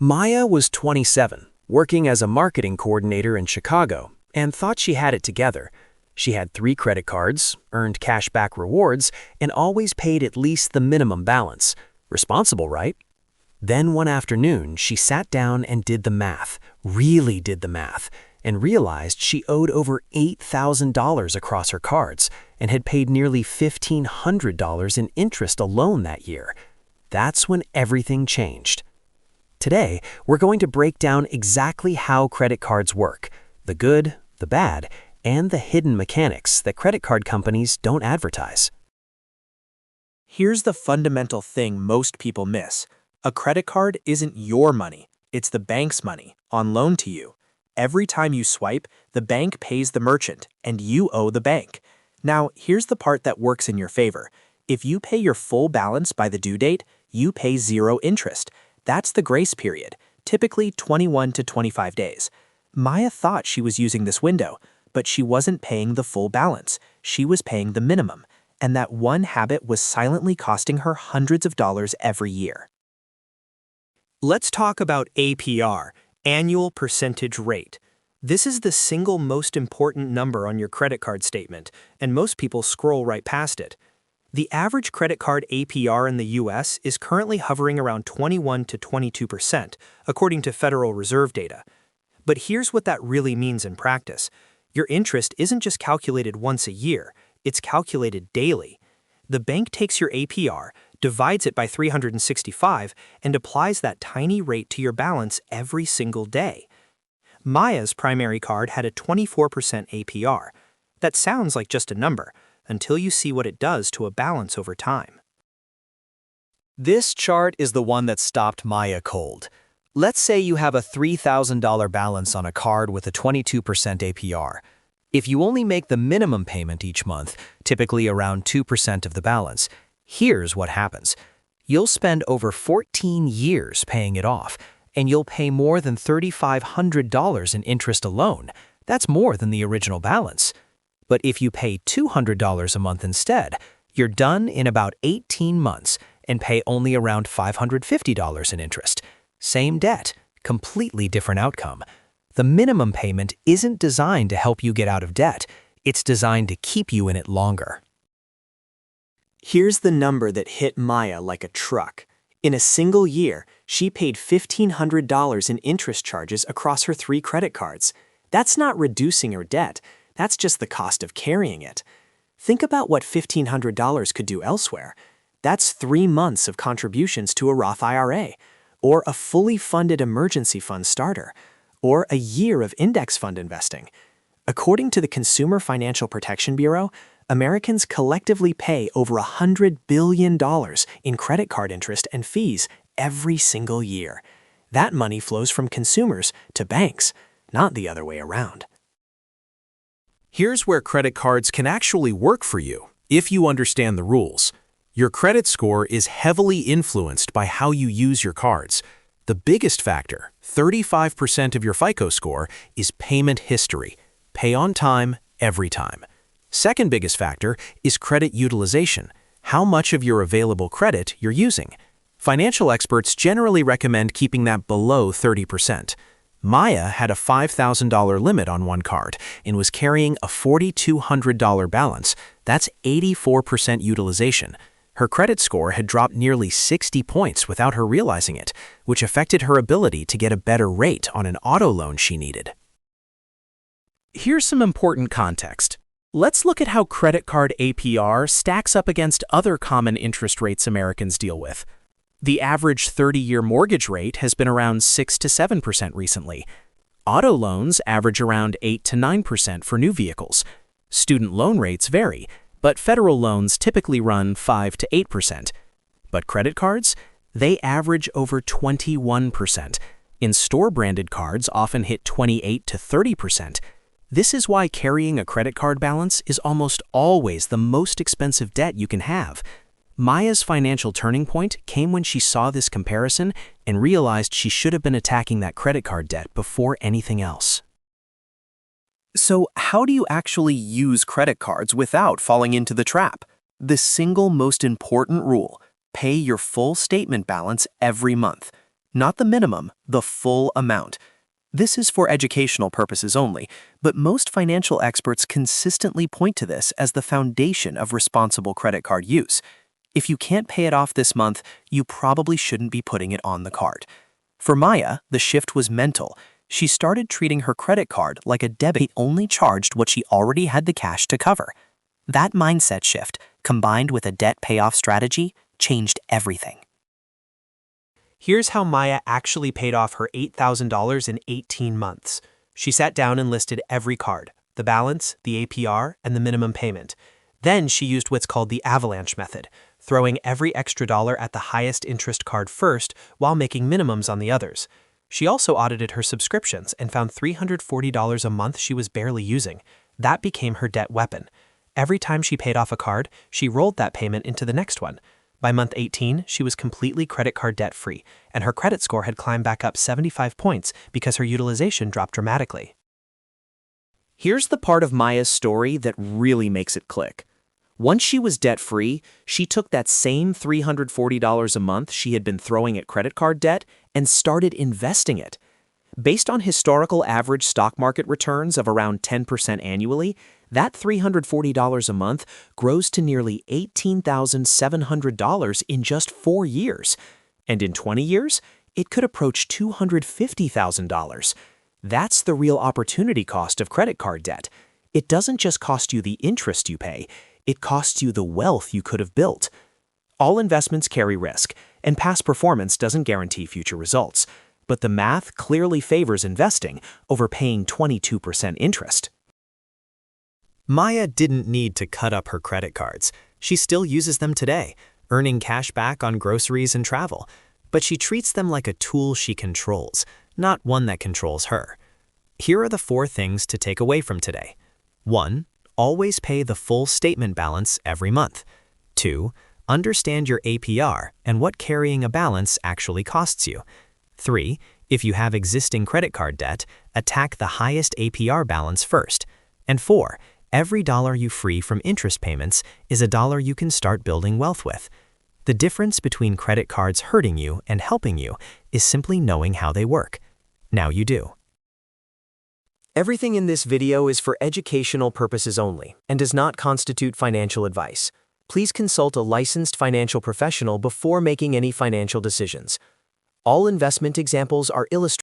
Maya was 27, working as a marketing coordinator in Chicago, and thought she had it together. She had 3 credit cards, earned cashback rewards, and always paid at least the minimum balance. Responsible, right? Then one afternoon, she sat down and did the math, really did the math, and realized she owed over $8,000 across her cards and had paid nearly $1,500 in interest alone that year. That's when everything changed. Today, we're going to break down exactly how credit cards work, the good, the bad, and the hidden mechanics that credit card companies don't advertise. Here's the fundamental thing most people miss. A credit card isn't your money, it's the bank's money, on loan to you. Every time you swipe, the bank pays the merchant, and you owe the bank. Now, here's the part that works in your favor. If you pay your full balance by the due date, you pay 0 interest. That's the grace period, typically 21 to 25 days. Maya thought she was using this window, but she wasn't paying the full balance. She was paying the minimum, and that one habit was silently costing her hundreds of dollars every year. Let's talk about APR, annual percentage rate. This is the single most important number on your credit card statement, and most people scroll right past it. The average credit card APR in the US is currently hovering around 21 to 22%, according to Federal Reserve data. But here's what that really means in practice. Your interest isn't just calculated once a year, it's calculated daily. The bank takes your APR, divides it by 365, and applies that tiny rate to your balance every single day. Maya's primary card had a 24% APR. That sounds like just a number, until you see what it does to a balance over time. This chart is the one that stopped Maya cold. Let's say you have a $3,000 balance on a card with a 22% APR. If you only make the minimum payment each month, typically around 2% of the balance, here's what happens. You'll spend over 14 years paying it off, and you'll pay more than $3,500 in interest alone. That's more than the original balance. But if you pay $200 a month instead, you're done in about 18 months and pay only around $550 in interest. Same debt, completely different outcome. The minimum payment isn't designed to help you get out of debt. It's designed to keep you in it longer. Here's the number that hit Maya like a truck. In a single year, she paid $1,500 in interest charges across her 3 credit cards. That's not reducing her debt. That's just the cost of carrying it. Think about what $1,500 could do elsewhere. That's 3 months of contributions to a Roth IRA, or a fully funded emergency fund starter, or a year of index fund investing. According to the Consumer Financial Protection Bureau, Americans collectively pay over $100 billion in credit card interest and fees every single year. That money flows from consumers to banks, not the other way around. Here's where credit cards can actually work for you, if you understand the rules. Your credit score is heavily influenced by how you use your cards. The biggest factor, 35% of your FICO score, is payment history. Pay on time, every time. Second biggest factor is credit utilization, how much of your available credit you're using. Financial experts generally recommend keeping that below 30%. Maya had a $5,000 limit on one card and was carrying a $4,200 balance. That's 84% utilization. Her credit score had dropped nearly 60 points without her realizing it, which affected her ability to get a better rate on an auto loan she needed. Here's some important context. Let's look at how credit card APR stacks up against other common interest rates Americans deal with. The average 30-year mortgage rate has been around 6 to 7% recently. Auto loans average around 8 to 9% for new vehicles. Student loan rates vary, but federal loans typically run 5 to 8%. But credit cards? They average over 21%. In-store branded cards often hit 28 to 30%. This is why carrying a credit card balance is almost always the most expensive debt you can have. Maya's financial turning point came when she saw this comparison and realized she should have been attacking that credit card debt before anything else. So how do you actually use credit cards without falling into the trap? The single most important rule: pay your full statement balance every month. Not the minimum, the full amount. This is for educational purposes only, but most financial experts consistently point to this as the foundation of responsible credit card use. If you can't pay it off this month, you probably shouldn't be putting it on the card. For Maya, the shift was mental. She started treating her credit card like a debit. It only charged what she already had the cash to cover. That mindset shift, combined with a debt payoff strategy, changed everything. Here's how Maya actually paid off her $8,000 in 18 months. She sat down and listed every card, the balance, the APR, and the minimum payment. Then she used what's called the avalanche method, throwing every extra dollar at the highest interest card first while making minimums on the others. She also audited her subscriptions and found $340 a month she was barely using. That became her debt weapon. Every time she paid off a card, she rolled that payment into the next one. By month 18, she was completely credit card debt-free, and her credit score had climbed back up 75 points because her utilization dropped dramatically. Here's the part of Maya's story that really makes it click. Once she was debt-free, she took that same $340 a month she had been throwing at credit card debt and started investing it. Based on historical average stock market returns of around 10% annually, that $340 a month grows to nearly $18,700 in just 4 years. And in 20 years, it could approach $250,000. That's the real opportunity cost of credit card debt. It doesn't just cost you the interest you pay, it costs you the wealth you could have built. All investments carry risk, and past performance doesn't guarantee future results. But the math clearly favors investing over paying 22% interest. Maya didn't need to cut up her credit cards. She still uses them today, earning cash back on groceries and travel. But she treats them like a tool she controls, not one that controls her. Here are the 4 things to take away from today. 1. Always pay the full statement balance every month. 2. Understand your APR and what carrying a balance actually costs you. 3. If you have existing credit card debt, attack the highest APR balance first. And 4. Every dollar you free from interest payments is a dollar you can start building wealth with. The difference between credit cards hurting you and helping you is simply knowing how they work. Now you do. Everything in this video is for educational purposes only and does not constitute financial advice. Please consult a licensed financial professional before making any financial decisions. All investment examples are illustrated.